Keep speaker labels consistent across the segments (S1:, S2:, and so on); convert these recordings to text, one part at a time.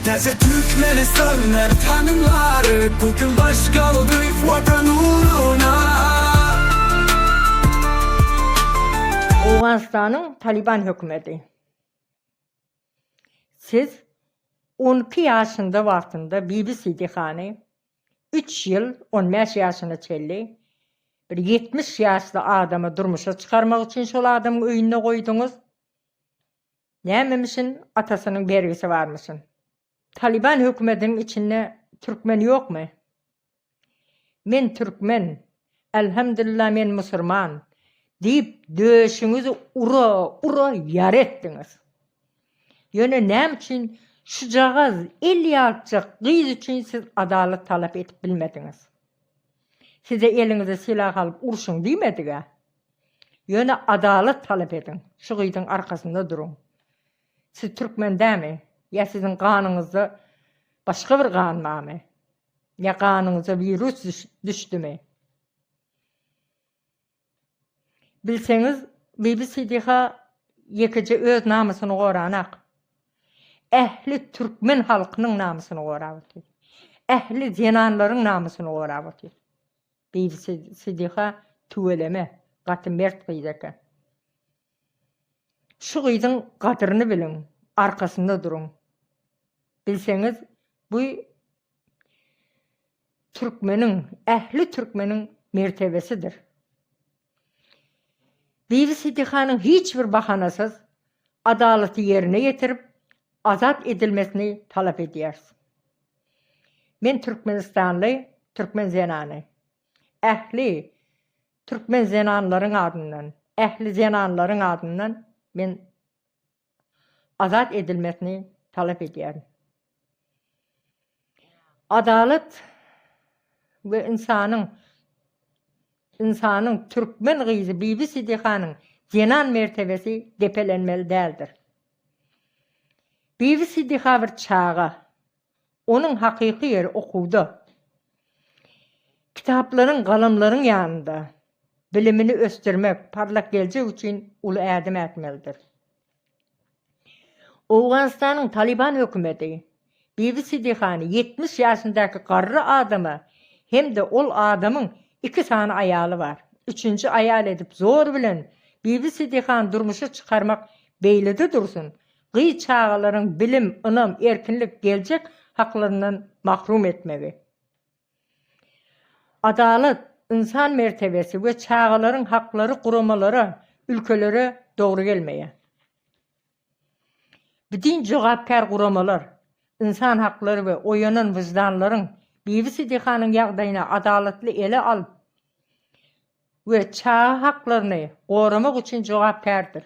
S1: Nece Türkmenistan'ın tanımları bugün baş kaldık vatan uğruna.
S2: Afganistan'ın Taliban hükümeti. Siz 12 yaşında vaxtında BBC xanı 3 yıl 15 yaşına çelli bir 70 yaşlı adamı durmuşa çıkarmak için şol adamın öyününe koydunuz. Nämemişin atasının bergisi varmışın. Taliban hükümetinin içinde Türkmen yok mu? Men Türkmen, elhamdülillah men Müslüman deyip döşünüzü ura yar ettiniz. Yöne näme için şu cağız 50 atacak kız için siz adalet talep etip bilmediniz. Size elinize silah alıp urşun demedi ya. Yöne adalet talep edin. Şu kıydın arkasında durun. Siz Türkmen değil mi? Ya sizin kanınızda başka bir kan var mı? Ya kanınıza virüs düştü mü? Bilseniz BBC'de yekici öz namusunu koranak. Ehli Türkmen halkının namusunu koravatır. Ehli zenanların namusunu koravatır. BBC'de tüveleme, katı mert kıydaki. Şu kıydın kadırını bilin, arkasında durun. Bilseniz bu Türkmenin, ehli Türkmenin mertebesidir. BBC'nin hiçbir bahanasız adaleti yerine getirip azat edilmesini talep ediyoruz. Men Türkmenistanlı, Türkmen zenanı. Ehli Türkmen zenanların adından, ehli zenanların adından men azat edilmesini talep ediyorum. Adalet ve insanın Türkmen kızı BBC'nin zenan mertebesi depelenmeli değildir. BBC bir çağı, onun hakiki yeri okudu. Kitapların, kalamların yanında bilimini östürmek, parlak gelecek için ulu yardım etmelidir. Afganistan'ın Taliban hükümeti BBC'de 70 yaşındaki karı adamı hem de ol adamın 2 tane ayalı var. 3. ayal edip zor bilen BBC'de durmuşu çıkarmak beylidi dursun. Gıy çağların bilim, ınım, erkinlik gelecek haklarından mahrum etmevi. Adalet, insan mertebesi ve çağların hakları kurumaları ülkelere doğru gelmeye. Bütün cevapkar kurumalar, insan hakları ve oyanın vicdanların BBC'nin yağdayına adaletli ele alıp ve çağ haklarını korumak için cevapkardır.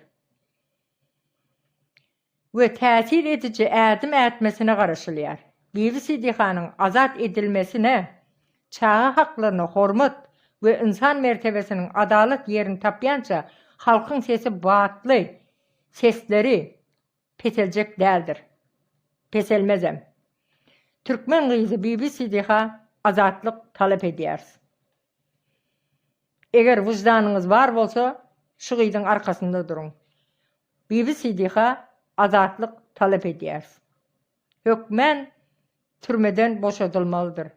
S2: Ve tesir edici edim etmesine karışılıyor. BBC'nin azat edilmesine, çağ haklarını hormat ve insan mertebesinin adalet yerini taplayanca halkın sesi batlı, sesleri peselecek değildir. Peselmezem. Türkmen kızı BBC'de azatlık talep ediyoruz. Eğer vicdanınız var olsa şu kıydın arkasında durun. BBC'de azatlık talep ediyoruz. Hükmen türmeden boşadılmalıdır.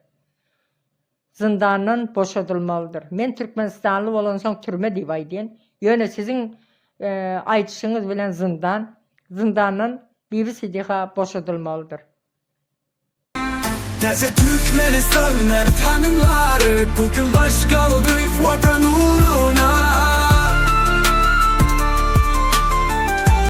S2: Zindandan boşadılmalıdır. Men Türkmenistanlı olansan türme divaydin. Yöne sizin ayçışınız bilen zindandan BBC'de boşadılmalıdır.
S1: Nece Türkmenistan'ın tanımları bugün baş kaldık vatan uğruna.